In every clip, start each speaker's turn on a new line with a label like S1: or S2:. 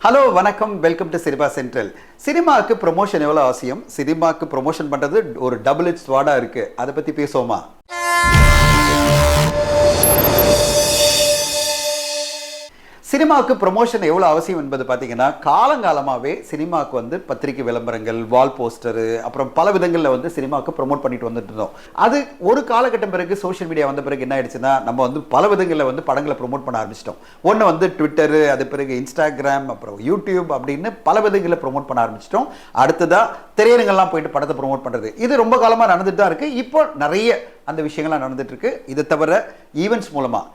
S1: Hello வணக்கம், welcome to cinema central. சினிமாவுக்கு promotion எவ்வளோ அவசியம், சினிமாவுக்கு ப்ரொமோஷன் பண்ணுறது ஒரு டபுள் எட்ஜ் ஸ்வார்டாக இருக்குது, அதை பற்றி பேசுவோமா? சினிமாவுக்கு ப்ரொமோஷன் எவ்வளோ அவசியம் என்பது பார்த்தீங்கன்னா, காலங்காலமாகவே சினிமாவுக்கு வந்து பத்திரிகை விளம்பரங்கள், வால் போஸ்டரு, அப்புறம் பல விதங்களில் வந்து சினிமாவுக்கு ப்ரொமோட் பண்ணிட்டு வந்துட்டு இருந்தோம். அது ஒரு காலகட்டம் பிறகு சோஷியல் மீடியா வந்த பிறகு என்ன ஆயிடுச்சுன்னா, நம்ம வந்து பல விதங்களில் வந்து படங்களை ப்ரொமோட் பண்ண ஆரம்பிச்சிட்டோம். ஒன்று வந்து ட்விட்டரு, அது பிறகு இன்ஸ்டாகிராம், அப்புறம் யூடியூப் அப்படின்னு பல விதங்களில் ப்ரொமோட் பண்ண ஆரம்பிச்சிட்டோம். அடுத்ததாக திரையரங்கெல்லாம் போயிட்டு படத்தை ப்ரொமோட் பண்ணுறது, இது ரொம்ப காலமாக நடந்துட்டு தான் இருக்குது. இப்போ நிறைய அந்த விஷயங்கள்லாம் நடந்துட்டு இருக்கு. இதை தவிர ஈவெண்ட்ஸ் மூலமாக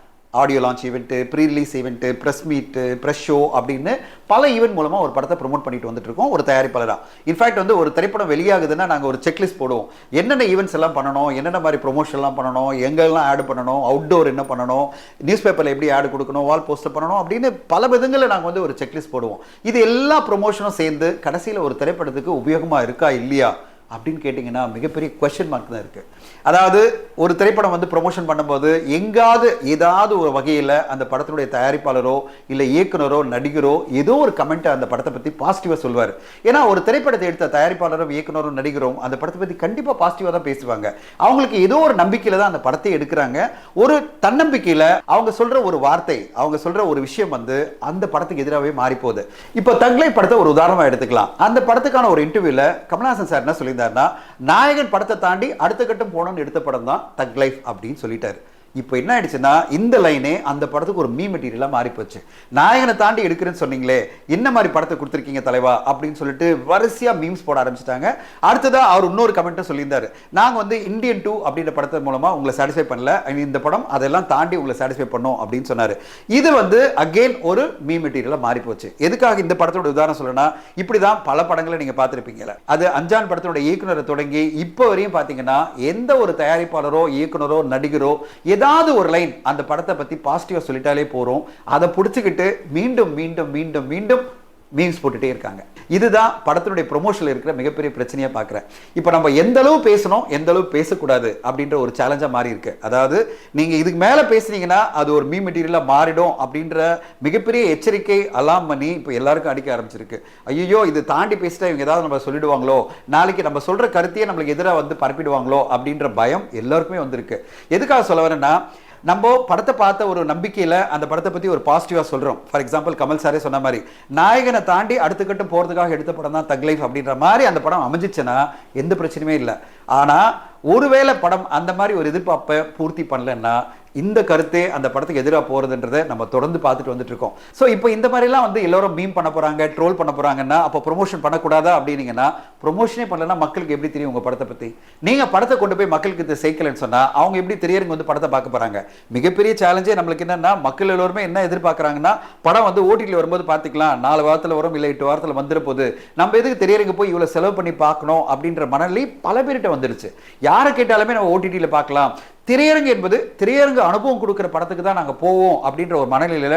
S1: audio launch event, pre release event, press meet, press show அப்படின்னு பல ஈவெண்ட் மூலமாக ஒரு படத்தை ப்ரொமோட் பண்ணிட்டு வந்துட்டு இருக்கோம் ஒரு தயாரிப்பாளராக. இன்ஃபேக்ட் வந்து ஒரு திரைப்படம் வெளியாகுதுன்னா நாங்கள் ஒரு செக்லிஸ்ட் போடுவோம். என்னென்ன ஈவெண்ட்ஸ் எல்லாம் பண்ணணும், என்னென்ன மாதிரி ப்ரொமோஷன்லாம் பண்ணணும், எங்கெல்லாம் ஆட் பண்ணணும், அவுட்டோர் என்ன பண்ணணும், நியூஸ் பேப்பரில் எப்படி ஆட் கொடுக்கணும், வால் போஸ்டர் பண்ணணும் அப்படின்னு பல விதங்களில் நாங்கள் வந்து ஒரு செக்லிஸ்ட் போடுவோம். இது எல்லா ப்ரொமோஷனும் சேர்ந்து கடைசியில் ஒரு திரைப்படத்துக்கு உபயோகமாக இருக்கா இல்லையா அப்படின்னு கேட்டிங்கன்னா மிகப்பெரிய கொஸ்டின் மார்க் தான் இருக்குது. அதாவது ஒரு திரைப்படம் வந்து ப்ரொமோஷன் பண்ணும்போது எங்காவது ஏதாவது ஒரு வகையில் அந்த படத்தினுடைய தயாரிப்பாளரோ இல்லை இயக்குனரோ நடிகரோ ஏதோ ஒரு கமெண்ட்டை அந்த படத்தை பற்றி பாசிட்டிவாக சொல்வார். ஏன்னா ஒரு திரைப்படத்தை எடுத்த தயாரிப்பாளரும் இயக்குனரும் நடிகரும் அந்த படத்தை பற்றி கண்டிப்பாக பாசிட்டிவாக தான் பேசுவாங்க. அவங்களுக்கு ஏதோ ஒரு நம்பிக்கையில் தான் அந்த படத்தை எடுக்கிறாங்க. ஒரு தன்னம்பிக்கையில் அவங்க சொல்கிற ஒரு வார்த்தை, அவங்க சொல்கிற ஒரு விஷயம் வந்து அந்த படத்துக்கு எதிராகவே மாறி போகுது. இப்போ தங்களை படத்தை ஒரு உதாரணமாக எடுத்துக்கலாம். அந்த படத்துக்கான ஒரு இன்டர்வியூவில் கமல்ஹாசன் சார் என்ன சொல்லியிருந்தார், நாயகன் படத்தை தாண்டி அடுத்த கட்டம் போனோம்னு எடுத்த படம் தான் தக் லைஃப் அப்படின்னு சொல்லிட்டாரு. இப்போ என்ன ஆயிடுச்சுன்னா, இந்த லைனே அந்த படத்துக்கு ஒரு மீ மெட்டீரியலா மாறி போச்சு. நாயகனை தாண்டி எடுக்கிறேன்னு சொன்னீங்களே, என்ன மாதிரி படத்தை கொடுத்துருக்கீங்க தலைவா அப்படின்னு சொல்லிட்டு வரிசையா மீம்ஸ் போட ஆரம்பிச்சிட்டாங்க. அடுத்ததா அவர் இன்னொரு கமெண்ட்டும் சொல்லியிருந்தாரு, நாங்க வந்து இந்தியன் 2 அப்படின்ற படத்தை மூலமா உங்களை சாட்டிஸ்ஃபை பண்ணல, இந்த படம் அதெல்லாம் தாண்டி உங்களை சாட்டிஸ்ஃபை பண்ணோம் அப்படின்னு சொன்னாரு. இது வந்து அகெயின் ஒரு மீ மெட்டீரியலா மாறி போச்சு. எதுக்காக இந்த படத்தோட உதாரணம் சொல்லணும்னா, இப்படிதான் பல படங்களை நீங்க பார்த்திருப்பீங்க. அது அஞ்சான் படத்தோட இயக்குனரை தொடங்கி இப்போ வரையும் பாத்தீங்கன்னா, எந்த ஒரு தயாரிப்பாளரோ இயக்குனரோ நடிகரோ ஏதாவது ஒரு லைன் அந்த படத்தை பத்தி பாசிட்டிவா சொல்லிட்டாலே போறோம், அதை பிடிச்சிக்கிட்டு மீண்டும் மீண்டும் மீண்டும் மீண்டும் மீம்ஸ் போட்டுட்டே இருக்காங்க. இதுதான் படத்தினுடைய ப்ரொமோஷன்ல இருக்கிற மிகப்பெரிய பிரச்சனையா பார்க்குறேன். இப்போ நம்ம எந்த அளவு பேசணும், எந்த அளவு பேசக்கூடாது அப்படின்ற ஒரு சேலஞ்சா மாறி இருக்கு. அதாவது நீங்க இதுக்கு மேல பேசுனீங்கன்னா அது ஒரு மீம் மெட்டீரியலா மாறிடும் அப்படின்ற மிகப்பெரிய எச்சரிக்கை அலாம் பண்ணி இப்போ எல்லாருக்கும் அடிக்க ஆரம்பிச்சிருக்கு. ஐயோ, இது தாண்டி பேசிட்டா இவங்க ஏதாவது நம்ம சொல்லிடுவாங்களோ, நாளைக்கு நம்ம சொல்ற கருத்தையே நம்மளுக்கு எதிராக வந்து பரப்பிடுவாங்களோ அப்படின்ற பயம் எல்லாருக்குமே வந்திருக்கு. எதுக்காக சொல்ல வரேன்னா, நம்ம படத்தை பார்த்த ஒரு நம்பிக்கையில் அந்த படத்தை பற்றி ஒரு பாசிட்டிவாக சொல்கிறோம். ஃபார் எக்ஸாம்பிள் கமல் சாரே சொன்ன மாதிரி, நாயகனை தாண்டி அடுத்த கட்டம் போகிறதுக்காக எடுத்த படம் தான் தக் லைஃப் அப்படின்ற மாதிரி அந்த படம் அமைஞ்சிச்சுன்னா எந்த பிரச்சனையுமே இல்லை. ஆனால் ஒருவேளை படம் அந்த மாதிரி ஒரு எதிர்பார்ப்பை பூர்த்தி பண்ணலன்னா இந்த கருத்தே அந்த படத்துக்கு எதிராக போகிறதுன்றதை நம்ம தொடர்ந்து பார்த்துட்டு வந்துட்டு இருக்கோம். ஸோ இப்போ இந்த மாதிரிலாம் வந்து எல்லாரும் மீம் பண்ண போகிறாங்க, ட்ரோல் பண்ண போகிறாங்கன்னா அப்போ ப்ரொமோஷன் பண்ணக்கூடாதா அப்படின்னீங்கன்னா, ப்ரொமோஷனே பண்ணலன்னா மக்களுக்கு எப்படி தெரியும் உங்கள் படத்தை பற்றி? நீங்கள் படத்தை கொண்டு போய் மக்களுக்கு சேர்க்கலன்னு சொன்னால் அவங்க எப்படி திரையரங்கு வந்து படத்தை பார்க்க போகிறாங்க? மிகப்பெரிய சேலஞ்சே நம்மளுக்கு என்னன்னா, மக்கள் எல்லோருமே என்ன எதிர்பார்க்குறாங்கன்னா, படம் வந்து ஓடிடியில் வரும்போது பார்த்துக்கலாம், 4 வாரத்தில் வரும் இல்லை 8 வாரத்தில் வந்துட போது, நம்ம எதுக்கு திரையரங்கு போய் இவ்வளோ செலவு பண்ணி பார்க்கணும் அப்படின்ற மனநிலை பல பேர்கிட்ட வந்துருச்சு. யாரை கேட்டாலுமே நம்ம ஓடிடியில் பார்க்கலாம், திரையரங்கு என்பது திரையரங்கு அனுபவம் கொடுக்குற படத்துக்கு தான் நாங்கள் போவோம் அப்படின்ற ஒரு மனநிலையில்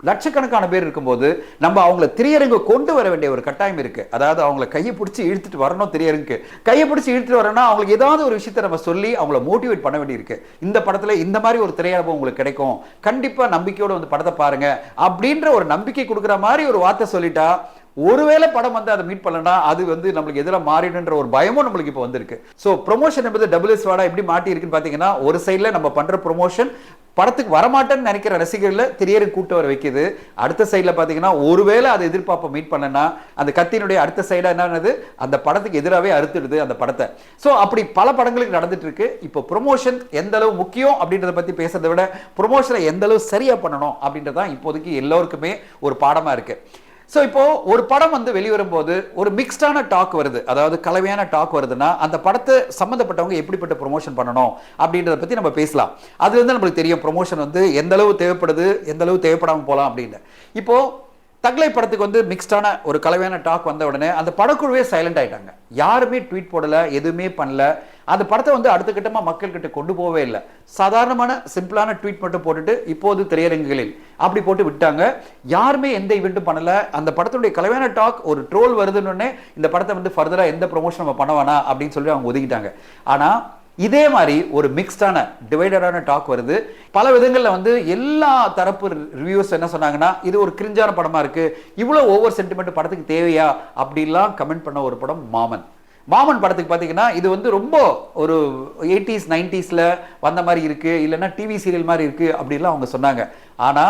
S1: லட்சக்கணக்கான பேர் இருக்கும்போது நம்ம அவங்கள திரையரங்கு கொண்டு வர வேண்டிய ஒரு கட்டாயம் இருக்கு. அதாவது அவங்கள கையை பிடிச்சி இழுத்துட்டு வரணும். திரையரங்கு கையை பிடிச்சி இழுத்துட்டு வரணும்னா அவங்களுக்கு ஏதாவது ஒரு விஷயத்தை நம்ம சொல்லி அவங்கள மோட்டிவேட் பண்ண வேண்டியிருக்கு. இந்த படத்துல இந்த மாதிரி ஒரு திரையரங்கு உங்களுக்கு கிடைக்கும், கண்டிப்பா நம்பிக்கையோட வந்து படத்தை பாருங்க அப்படின்ற ஒரு நம்பிக்கை கொடுக்குற மாதிரி ஒரு வார்த்தை சொல்லிட்டா, ஒருவேளை படம் வந்து அதை மீட் பண்ணலன்னா அது வந்து நம்மளுக்கு எதிராக மாறிடுன்ற ஒரு பயமும் நம்மளுக்கு இப்போ வந்திருக்கு. ஸோ ப்ரொமோஷன் என்பது டபுள் எஸ் வார்டா எப்படி மாட்டி இருக்குன்னு பார்த்தீங்கன்னா, ஒரு சைடில் நம்ம பண்ற ப்ரொமோஷன் படத்துக்கு வரமாட்டேன்னு நினைக்கிற ரசிகர்களை திரையரங்கு கூட்ட வர வைக்குது. அடுத்த சைடில் பார்த்தீங்கன்னா, ஒருவேளை அதை எதிர்பார்ப்பை மீட் பண்ணனா அந்த கத்தினுடைய அடுத்த சைடாக என்னது, அந்த படத்துக்கு எதிராகவே அறுத்துடுது அந்த படத்தை. ஸோ அப்படி பல படங்களுக்கு நடந்துட்டு இருக்கு. இப்போ ப்ரொமோஷன் எந்த அளவு முக்கியம் அப்படின்றத பற்றி பேசுறதை விட ப்ரொமோஷனை எந்த அளவு சரியா பண்ணணும் அப்படின்றதான் இப்போதைக்கு எல்லோருக்குமே ஒரு பாடமா இருக்கு. ஸோ இப்போ ஒரு படம் வந்து வெளிவரும்போது ஒரு மிக்ஸ்டான டாக் வருது, அதாவது கலவையான டாக் வருதுன்னா அந்த படத்தை சம்மந்தப்பட்டவங்க எப்படிப்பட்ட ப்ரொமோஷன் பண்ணணும் அப்படின்றத பற்றி நம்ம பேசலாம். அதுல இருந்து நம்மளுக்கு தெரியும் ப்ரொமோஷன் வந்து எந்த அளவு தேவைப்படுது, எந்த அளவு தேவைப்படாமல் போகலாம் அப்படின்னு. இப்போ தக்லை படத்துக்கு வந்து மிக்ஸ்டான ஒரு கலவையான டாக் வந்த உடனே அந்த படக்குழுவே சைலண்ட் ஆயிட்டாங்க. யாருமே ட்வீட் போடல, எதுவுமே பண்ணல. அந்த படத்தை வந்து அடுத்த கட்டமாக மக்கள்கிட்ட கொண்டு போகவே இல்லை. சாதாரணமான சிம்பிளான ட்வீட் மட்டும் போட்டுட்டு இப்போது திரையரங்குகளில் அப்படி போட்டு விட்டாங்க. யாருமே எந்த ஈவெண்ட்டும் பண்ணல. அந்த படத்துடைய கலவையான டாக் ஒரு ட்ரோல் வருதுன்னு இந்த படத்தை வந்து ஃபர்தரா எந்த ப்ரொமோஷன் நம்ம பண்ண வேணாம் அப்படின்னு சொல்லி அவங்க ஒதுக்கிட்டாங்க. ஆனா இதே மாதிரி ஒரு மிக்ஸ்டான டிவைடடான டாக் வருது. பல விதங்கள்ல வந்து எல்லா தரப்பு ரிவ்யூஸ் என்ன சொன்னாங்கன்னா, இது ஒரு கிரிஞ்சான படமா இருக்கு, இவ்வளவு ஓவர் சென்டிமெண்ட் படத்துக்கு தேவையா அப்படிலாம் கமெண்ட் பண்ண ஒரு படம் மாமன். மாமன் படத்துக்கு பாத்தீங்கன்னா இது வந்து ரொம்ப ஒரு 80s 90sல வந்த மாதிரி இருக்கு, இல்லைன்னா டிவி சீரியல் மாதிரி இருக்கு அப்படிலாம் அவங்க சொன்னாங்க. ஆனா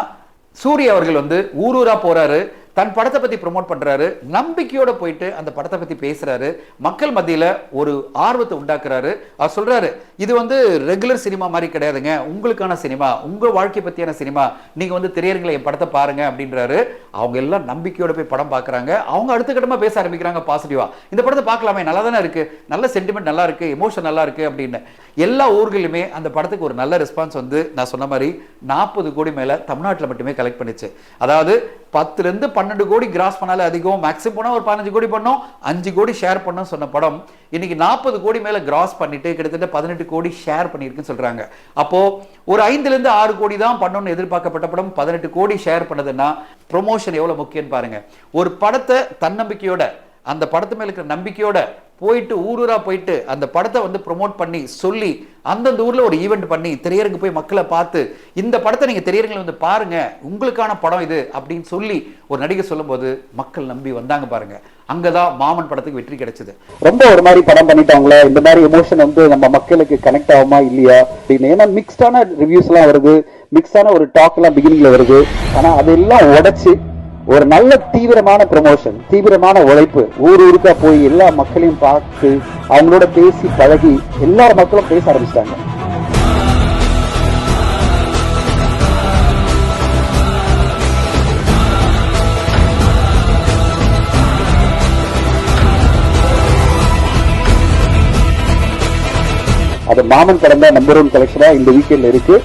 S1: சூர்யா அவர்கள் வந்து ஊரூரா போறாரு, தன் படத்தை பத்தி ப்ரொமோட் பண்றாரு, நம்பிக்கையோட போயிட்டு அந்த படத்தை பத்தி பேசுறாரு, மக்கள் மத்தியில ஒரு ஆர்வத்தை உண்டாக்குறாரு. அவர் சொல்றாரு, இது வந்து ரெகுலர் சினிமா மாதிரி கிடையாதுங்க, உங்களுக்கான சினிமா, உங்க வாழ்க்கை பத்தியான சினிமா, நீங்க வந்து திரையரங்கில என் படத்தை பாருங்க அப்படின்றாரு. அவங்க எல்லாம் நம்பிக்கையோட போய் படம் பார்க்கறாங்க. அவங்க அடுத்த கட்டமா பேச ஆரம்பிக்கிறாங்க பாசிட்டிவா, இந்த படத்தை பார்க்கலாமே, நல்லா தானே இருக்கு, நல்ல சென்டிமெண்ட் நல்லா இருக்கு, எமோஷன் நல்லா இருக்கு அப்படின்னு. எல்லா ஊர்களிலுமே அந்த படத்துக்கு ஒரு நல்ல ரெஸ்பான்ஸ் வந்து நான் சொன்ன மாதிரி 40 கோடி மேல தமிழ்நாட்டில் மட்டுமே கலெக்ட் பண்ணிச்சு. அதாவது 10 இருந்து 12 கோடி கிராஸ் பண்ணாலே அதிகம், மேக்ஸிமம் போனா ஒரு 15 கோடி பண்ணோம், 5 கோடி ஷேர் பண்ணோம் சொன்ன படம் இன்னைக்கு 40 கோடி மேல கிராஸ் பண்ணிட்டு கிட்டத்தட்ட 18 கோடி ஷேர் பண்ணிருக்குன்னு சொல்றாங்க. அப்போ ஒரு 5 இருந்து 6 கோடி தான் பண்ணணும்னு எதிர்பார்க்கப்பட்ட படம் 18 கோடி ஷேர் பண்ணதுன்னா ப்ரொமோஷன் எவ்வளவு முக்கியம் பாருங்க. ஒரு படத்தை தன்னம்பிக்கையோட, அந்த படத்து மேல இருக்கிற நம்பிக்கையோட போயிட்டு ஊரூரா போயிட்டு அந்த படத்தை வந்து ப்ரொமோட் பண்ணி சொல்லி அந்தந்த ஊர்ல ஒரு ஈவெண்ட் பண்ணி திரையரங்கு போய் மக்களை பார்த்து இந்த படத்தை நீங்க திரையரங்கில் வந்து பாருங்க, உங்களுக்கான படம் இது அப்படின்னு சொல்லி ஒரு நடிகை சொல்லும்போது மக்கள் நம்பி வந்தாங்க பாருங்க. அங்கதான் மாமன் படத்துக்கு வெற்றி கிடைச்சது.
S2: ரொம்ப ஒரு மாதிரி படம் பண்ணிட்டாங்களா, இந்த மாதிரி எமோஷன் வந்து நம்ம மக்களுக்கு கனெக்ட் ஆகுமா இல்லையா அப்படின்னு. ஏன்னா மிக்ஸ்டான ரிவ்யூஸ் எல்லாம் வருது, மிக்ஸ்டான ஒரு டாக் எல்லாம் பிகினிங்ல வருது. ஆனா அதெல்லாம் உடைச்சு ஒரு நல்ல தீவிரமான ப்ரமோஷன், தீவிரமான உழைப்பு, ஊருக்கா போய் எல்லா மக்களையும் பார்த்து அவங்களோட பேசி பழகி எல்லா மக்களும் பேச ஆரம்பிச்சிட்டாங்க. அது மாமன் படம் தான் நம்பர் 1 கலெக்ஷனா இந்த வீக்கெண்ட்ல இருக்கு.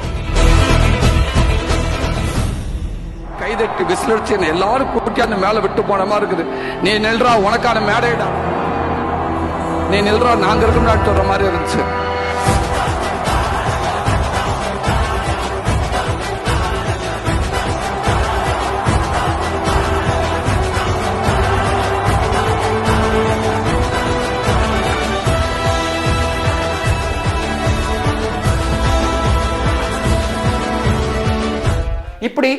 S3: கைதட்டி விசிலடிச்சு எல்லாரும் கூட்டி அந்த மேல விட்டு போன மாதிரி இருக்குது. நீ நில்றா, உனக்கான மேடைடா, நீ நில்றா, நாங்க இருக்கோம் சொல்ற மாதிரி இருந்துச்சு.
S1: இப்படி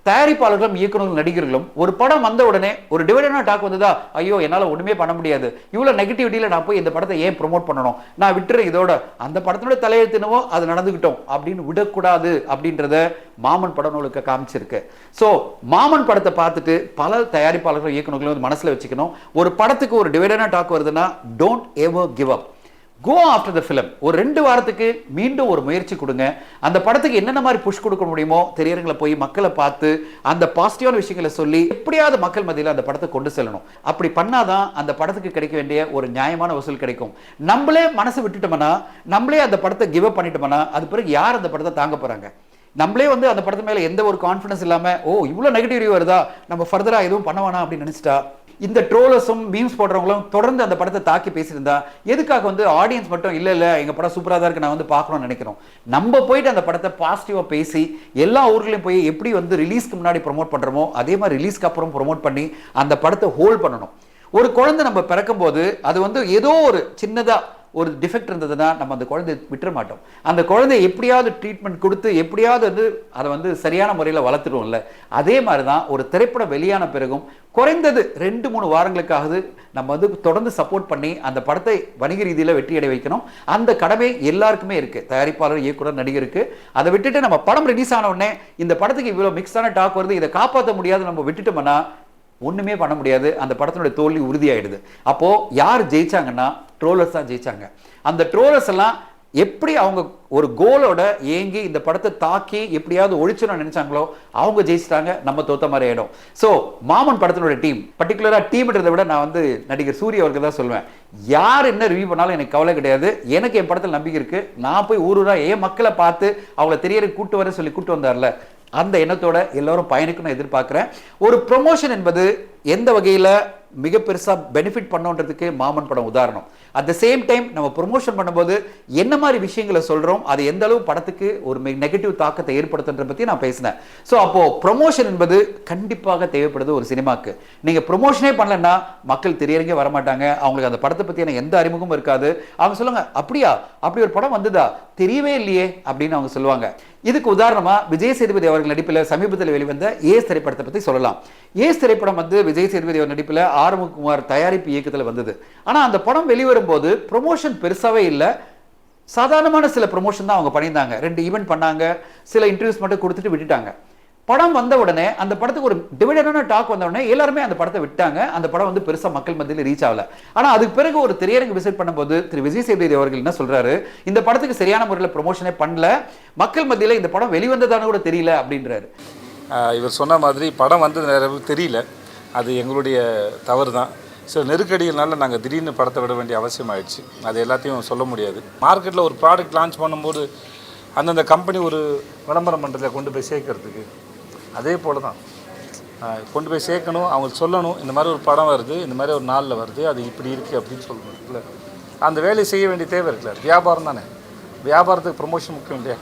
S1: தயாரிப்பாளர்களும் இயக்குநர்களும் நடிகர்களும் ஒரு படம் வந்த உடனே ஒரு டிவைடனா டாக் வந்ததா, ஐயோ என்னால ஒண்ணுமே பண்ண முடியாது, இவ்வளவு நெகட்டிவிட்டியில நான் போய் இந்த படத்தை ஏன் ப்ரொமோட் பண்ணணும், நான் விட்டுறேன், இதோட அந்த படத்தோட தலையெழுத்தினவோ அது நடந்துகிட்டோம் அப்படின்னு விடக்கூடாது அப்படின்றத மாமன் படம் உங்களுக்கு காமிச்சிருக்கு. சோ மாமன் படத்தை பார்த்துட்டு பல தயாரிப்பாளர்களும் இயக்குநர்களும் மனசுல வச்சுக்கணும், ஒரு படத்துக்கு ஒரு டிவைடனா டாக் வருதுன்னா don't ever give up, go after the film. ஒரு 2 வாரத்துக்கு மீண்டும் ஒரு முயற்சி கொடுங்க. அந்த படத்துக்கு என்னென்ன மாதிரி புஷ் கொடுக்க முடியுமோ திரையரங்கில் போய் மக்களை பார்த்து அந்த பாசிட்டிவான விஷயங்களை சொல்லி எப்படியாவது மக்கள் மத்தியில் அந்த படத்தை கொண்டு செல்லணும். அப்படி பண்ணாதான் அந்த படத்துக்கு கிடைக்க வேண்டிய ஒரு நியாயமான வசூல் கிடைக்கும். நம்மளே மனசு விட்டுட்டோம்னா, நம்மளே அந்த படத்தை கிவ் அப் பண்ணிட்டோம்னா, அது பிறகு யார் அந்த படத்தை தாங்க போறாங்க? நம்மளே வந்து அந்த படத்து மேல எந்த ஒரு கான்ஃபிடன்ஸ் இல்லாம, ஓ இவ்வளவு நெகட்டிவ் ரிவ்யூ வருதா, நம்ம ஃபர்தரா எதுவும் பண்ண வேணாம் அப்படின்னு நினைச்சிட்டா, இந்த ட்ரோலர்ஸும் மீம்ஸ் போடுறவங்களும் தொடர்ந்து அந்த படத்தை தாக்கி பேசியிருந்தா எதுக்காக வந்து ஆடியன்ஸ் மட்டும் இல்ல எங்க படம் சூப்பரா தான் இருக்கு நான் வந்து பார்க்கணும்னு நினைக்கிறோம். நம்ம போயிட்டு அந்த படத்தை பாசிட்டிவா பேசி எல்லா ஊர்களையும் போய் எப்படி வந்து ரிலீஸ்க்கு முன்னாடி ப்ரொமோட் பண்றோமோ அதே மாதிரி ரிலீஸ்க்கு அப்புறம் ப்ரொமோட் பண்ணி அந்த படத்தை ஹோல்ட் பண்ணணும். ஒரு குழந்தை நம்ம பிறக்கும் போது அது வந்து ஏதோ ஒரு சின்னதா ஒரு டிஃபெக்ட் இருந்ததுன்னா நம்ம அந்த குழந்தையை விட்டுற மாட்டோம். அந்த குழந்தையை எப்படியாவது ட்ரீட்மெண்ட் கொடுத்து எப்படியாவது வந்து அதை வந்து சரியான முறையில் வளர்த்துடுவோம்ல, அதே மாதிரி தான் ஒரு திரைப்படம் வெளியான பிறகும் குறைந்தது 2-3 வாரங்களுக்காவது நம்ம வந்து தொடர்ந்து சப்போர்ட் பண்ணி அந்த படத்தை வணிக ரீதியில் வெற்றி அடைய வைக்கணும். அந்த கடமை எல்லாருக்குமே இருக்கு, தயாரிப்பாளர், இயக்குனர், நடிகருக்கு. அதை விட்டுட்டு நம்ம படம் ரிலீஸ் ஆன உடனே இந்த படத்துக்கு இவ்வளவு மிக்ஸான டாக் வருது, இதை காப்பாற்ற முடியாது நம்ம விட்டுட்டோம்னா ஒண்ணுமே பண்ண முடியாது, அந்த படத்தினுடைய தோல்வி உறுதியாயிடுது. அப்போ யார் ஜெயிச்சாங்கன்னா ட்ரோலர்ஸ் தான் ஜெயிச்சாங்க. அந்த ட்ரோலர்ஸ் எல்லாம் எப்படி அவங்க ஒரு கோலோட ஏங்கி இந்த படத்தை தாக்கி எப்படியாவது ஒழிச்சிடணும்னு நினைச்சாங்களோ அவங்க ஜெயிச்சிட்டாங்க, நம்ம தோத்த மாதிரி ஆயிடும். ஸோ மாமன் படத்தினுடைய டீம், பர்டிகுலரா டீம்ன்றதை விட நான் வந்து நடிகர் சூரிய அவருக்கு தான் சொல்லுவேன், யார் என்ன ரிவ்யூ பண்ணாலும் எனக்கு கவலை கிடையாது, எனக்கு என் படத்தில் நம்பிக்கை இருக்கு, நான் போய் ஊரூரா ஏன் மக்களை பார்த்து அவங்கள தெரியற கூட்டு வர சொல்லி கூட்டு வந்தார்ல, அந்த எண்ணத்தோட எல்லாரும் பயணிக்கணும் எதிர்பார்க்கிறேன். ஒரு ப்ரொமோஷன் என்பது எந்த வகையில் மிக பெருசா பெனிஃபிட் பண்ணோன்றதுக்கு மாமன் படம் உதாரணம். அட் த சேம் டைம் நம்ம ப்ரொமோஷன் பண்ணும்போது என்ன மாதிரி விஷயங்களை சொல்றோம், அது எந்த அளவு படத்துக்கு ஒரு நெகட்டிவ் தாக்கத்தை ஏற்படுத்துன்ற பத்தி நான் பேசினேன். ஸோ அப்போ ப்ரொமோஷன் என்பது கண்டிப்பாக தேவைப்படுது ஒரு சினிமாக்கு. நீங்க ப்ரொமோஷனே பண்ணலன்னா மக்கள் திரையரங்கே வரமாட்டாங்க, அவங்களுக்கு அந்த படத்தை பத்தியான எந்த அறிமுகமும் இருக்காது. அவங்க சொல்லுங்க, அப்படியா, அப்படி ஒரு படம் வந்ததா, தெரியவே இல்லையே அப்படின்னு அவங்க சொல்லுவாங்க. இதுக்கு உதாரணமா விஜய் சேதுபதி அவர்கள் நடிப்பில் சமீபத்தில் வெளிவந்த ஏஸ் திரைப்படத்தை பத்தி சொல்லலாம். ஏஸ் திரைப்படம் வந்து விஜய் சேதுபதி அவர் நடிப்பில் ஆறுமுககுமார் தயாரிப்பு இயக்கத்தில் வந்தது. ஆனா அந்த படம் வெளிவரும் போது ப்ரொமோஷன் பெருசாவே இல்லை, சாதாரணமான சில ப்ரொமோஷன் தான் அவங்க பண்ணியிருந்தாங்க. 2 ஈவெண்ட் பண்ணாங்க, சில இன்டர்வியூஸ் மட்டும் கொடுத்துட்டு விட்டுட்டாங்க. படம் வந்த உடனே அந்த படத்துக்கு ஒரு டிவைடடான டாக் வந்த உடனே எல்லாருமே அந்த படத்தை விட்டாங்க. அந்த படம் வந்து பெருசா மக்கள் மத்தியில் ரீச் ஆகல. ஆனா அதுக்கு பிறகு ஒரு திரையரங்கு விசிட் பண்ணும்போது திரு விஜய் சேதுபதி அவர்கள் என்ன சொல்றாரு, இந்த படத்துக்கு சரியான முறையில் ப்ரொமோஷனே பண்ணல, மக்கள் மத்தியில் இந்த படம் வெளிவந்ததான கூட தெரியல அப்படின்றாரு.
S4: இவர் சொன்ன மாதிரி படம் வந்து நிறைய தெரியல, அது எங்களுடைய தவறு தான். சில நெருக்கடிகள்னால நாங்கள் திடீர்னு படத்தை விட வேண்டிய அவசியம் ஆயிடுச்சு. அது எல்லாத்தையும் சொல்ல முடியாது. மார்க்கெட்டில் ஒரு ப்ராடக்ட் லான்ச் பண்ணும்போது அந்தந்த கம்பெனி ஒரு விளம்பரம் பண்ணுறதை கொண்டு போய் சேர்க்கறதுக்கு அதே போல் தான் கொண்டு போய் சேர்க்கணும், அவங்களுக்கு சொல்லணும், இந்த மாதிரி ஒரு படம் வருது, இந்த மாதிரி ஒரு நாளில் வருது, அது இப்படி இருக்குது அப்படின்னு சொல்லணும். இல்லை, அந்த வேலையை செய்ய வேண்டிய தேவை இருக்குல்ல. வியாபாரம் தானே, வியாபாரத்துக்கு ப்ரொமோஷன் முக்கியம் இல்லையா?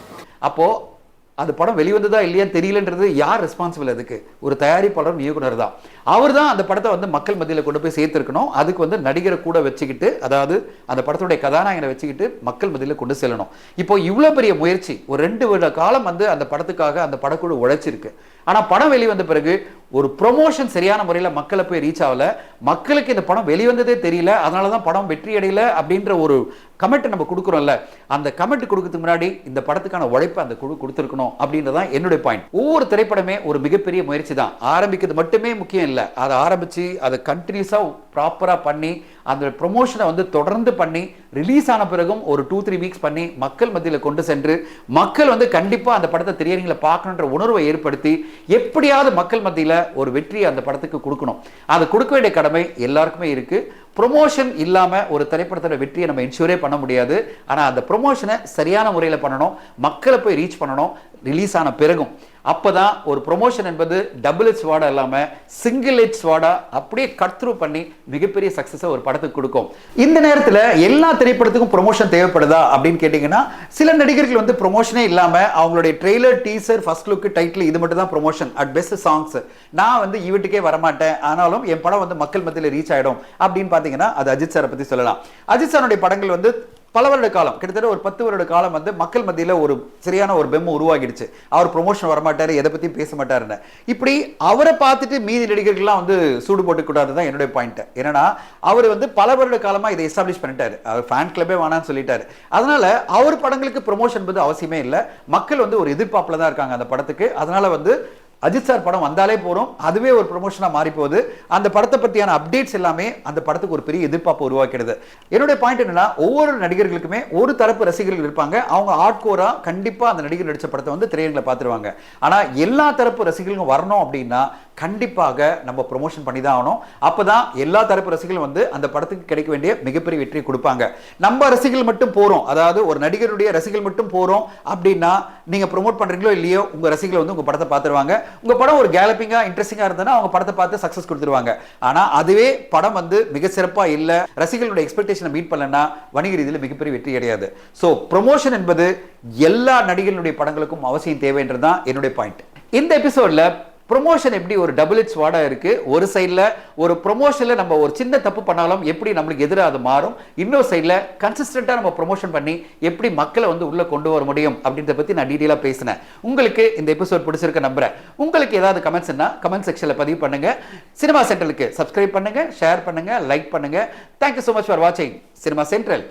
S1: அப்போது அந்த படம் வெளிவந்ததா இல்லையான்னு தெரியலன்றது யார் ரெஸ்பான்சிபிள்? அதுக்கு ஒரு தயாரிப்பாளர், இயக்குனர் தான். அவர் தான் அந்த படத்தை வந்து மக்கள் மத்தியில் கொண்டு போய் சேர்த்துருக்கணும். அதுக்கு வந்து நடிகரை கூட வச்சுக்கிட்டு, அதாவது அந்த படத்துடைய கதாநாயகனை வச்சுக்கிட்டு மக்கள் மத்தியில் கொண்டு செல்லணும். இப்போ இவ்வளோ பெரிய முயற்சி, ஒரு 2 வருட காலம் வந்து அந்த படத்துக்காக அந்த படக்குழு உழைச்சிருக்கு. ஆனால் படம் வெளிவந்த பிறகு ஒரு ப்ரொமோஷன் சரியான முறையில் மக்களை போய் ரீச் ஆகல, மக்களுக்கு இந்த படம் வெளிவந்ததே தெரியல, அதனால தான் படம் வெற்றி அடையல அப்படின்ற ஒரு கமெண்ட் நம்ம கொடுக்குறோம்ல, அந்த கமெண்ட் கொடுக்கறதுக்கு முன்னாடி இந்த படத்துக்கான உழைப்பை அந்த குழு கொடுத்துருக்கணும் அப்படின்றதான் என்னுடைய பாயிண்ட். ஒவ்வொரு திரைப்படமே ஒரு மிகப்பெரிய முயற்சி தான். ஆரம்பிக்கிறது மட்டுமே முக்கியம் இல்லை, அதை ஆரம்பிச்சு அதை கண்டினியூஸாக ப்ராப்பராக பண்ணி அந்த ப்ரொமோஷனை வந்து தொடர்ந்து பண்ணி ரிலீஸ் ஆன பிறகும் ஒரு 2-3 வீக்ஸ் பண்ணி மக்கள் மத்தியில் கொண்டு சென்று மக்கள் வந்து கண்டிப்பாக அந்த படத்தை திரையரங்கில் பார்க்கணுன்ற உணர்வை ஏற்படுத்தி எப்படியாவது மக்கள் மத்தியில் ஒரு வெற்றியை அந்த படத்துக்கு கொடுக்கணும். அது கொடுக்க வேண்டிய கடமை எல்லாருக்குமே இருக்கு. ப்ரொமோஷன் இல்லாம ஒரு திரைப்படத்தோட வெற்றியை நம்ம இன்ஷூரே பண்ண முடியாது. ஆனா அந்த ப்ரொமோஷனை சரியான முறையில் பண்ணணும், மக்களை போய் ரீச் பண்ணணும் ரிலீஸ் ஆன பிறகும். அப்பதான் ஒரு ப்ரொமோஷன் என்பது டபுள் எட்ஜ் வார்டா இல்லாம சிங்கிள் எட்ஜ் வார்டா அப்படியே கட் த்ரூ பண்ணி மிகப்பெரிய சக்சஸை ஒரு படத்துக்கு கொடுக்கும். இந்த நேரத்தில் எல்லா திரைப்படத்துக்கும் ப்ரொமோஷன் தேவைப்படுதா அப்படின்னு கேட்டீங்கன்னா, சில நடிகர்கள் வந்து ப்ரொமோஷனே இல்லாம அவங்களுடைய trailer, teaser, first look, title இது மட்டும் தான் ப்ரொமோஷன். அட் பெஸ்ட் சாங்ஸ், நான் வந்து ஈவெண்ட்டுக்கே வரமாட்டேன், ஆனாலும் என் படம் வந்து மக்கள் மத்தியில் ரீச் ஆயிடும் அப்படின்னு பார்த்தீங்கன்னா அது அஜித் சாரை பத்தி சொல்லலாம். அஜித் சாருடைய படங்கள் வந்து பல வருட காலம், கிட்டத்தட்ட ஒரு 10 வருட காலம் வந்து மக்கள் மத்தியில் ஒரு சரியான ஒரு பெம் உருவாகிடுச்சு. அவர் ப்ரொமோஷன் வரமாட்டாரு, எதை பத்தியும் பேச மாட்டாருன்னு. இப்படி அவரை பார்த்துட்டு மீதி நடிகர்கள்லாம் வந்து சூடு போட்டு கூடாது தான் என்னுடைய பாயிண்ட். என்னன்னா அவர் வந்து பல வருட காலமா இதை எஸ்டாப்ளிஷ் பண்ணிட்டாரு, அவர் ஃபேன் கிளப்பே வேணான்னு சொல்லிட்டாரு. அதனால அவர் படங்களுக்கு ப்ரொமோஷன் என்பது அவசியமே இல்லை. மக்கள் வந்து ஒரு எதிர்பார்ப்புல தான் இருக்காங்க அந்த படத்துக்கு. அதனால வந்து அஜித் சார் படம் வந்தாலே போறோம், அதுவே ஒரு ப்ரொமோஷனா மாறி போகுது. அந்த படத்தை பத்தியான அப்டேட்ஸ் எல்லாமே அந்த படத்துக்கு ஒரு பெரிய எதிர்பார்ப்பு உருவாக்கிடுது. என்னுடைய பாயிண்ட் என்னன்னா, ஒவ்வொரு நடிகர்களுக்குமே ஒரு தரப்பு ரசிகர்கள் இருப்பாங்க. அவங்க ஹார்ட்கோரா கண்டிப்பா அந்த நடிகர் நடிச்ச படத்தை வந்து திரையரங்கில் பார்த்துருவாங்க. ஆனா எல்லா தரப்பு ரசிகர்களும் வரணும் அப்படின்னா கண்டிப்பாக நம்ம ப்ரொமோஷன் பண்ணி தான் ஆகணும். அப்பதான் எல்லா தரப்பு ரசிகர்களும் வந்து அந்த படத்துக்கு கிடைக்க வேண்டிய மிகப்பெரிய வெற்றியை கொடுப்பாங்க. நம்ம ரசிகர்கள் மட்டும் போறோம், அதாவது ஒரு நடிகருடைய ரசிகர்கள் மட்டும் போறோம் அப்படின்னா நீங்க ப்ரொமோட் பண்றீங்களோ இல்லையோ உங்க ரசிகர்கள் வந்து உங்க படத்தை பார்த்துருவாங்க. உங்க படம் ஒரு கேலப்பிங்கா இன்ட்ரெஸ்டிங்கா இருந்ததுன்னா அவங்க படத்தை பார்த்து சக்சஸ் கொடுத்துருவாங்க. ஆனா அதுவே படம் வந்து மிக சிறப்பா இல்ல, ரசிகர்களுடைய எக்ஸ்பெக்டேஷனை மீட் பண்ணலன்னா வணிக ரீதியில் மிகப்பெரிய வெற்றி கிடையாது. சோ ப்ரொமோஷன் என்பது எல்லா நடிகர்களுடைய படங்களுக்கும் அவசியம் தேவைன்றதுதான் என்னுடைய பாயிண்ட். இந்த எபிசோட்ல ப்ரொமோஷன் எப்படி ஒரு டபுள் எட்ஜ் வார்டா இருக்கு. ஒரு சைட்ல ஒரு ப்ரொமோஷன்ல நம்ம ஒரு சின்ன தப்பு பண்ணாலும் எப்படி நம்மளுக்கு எதிராக அது மாறும், இன்னொரு சைட்ல கன்சிஸ்டன்டா நம்ம ப்ரொமோஷன் பண்ணி எப்படி மக்களை வந்து உள்ள கொண்டு வர முடியும் அப்படின்றத பத்தி நான் டீடைலா பேசினேன். உங்களுக்கு இந்த எபிசோட் பிடிச்சிருக்க நம்புறேன். உங்களுக்கு ஏதாவது கமெண்ட்ஸ்னா கமெண்ட் செக்ஷன்ல பதிவு பண்ணுங்க. சினிமா சென்ட்ரலுக்கு சப்ஸ்கிரைப் பண்ணுங்க, ஷேர் பண்ணுங்க, லைக் பண்ணுங்க. Thank you so much for watching cinema central.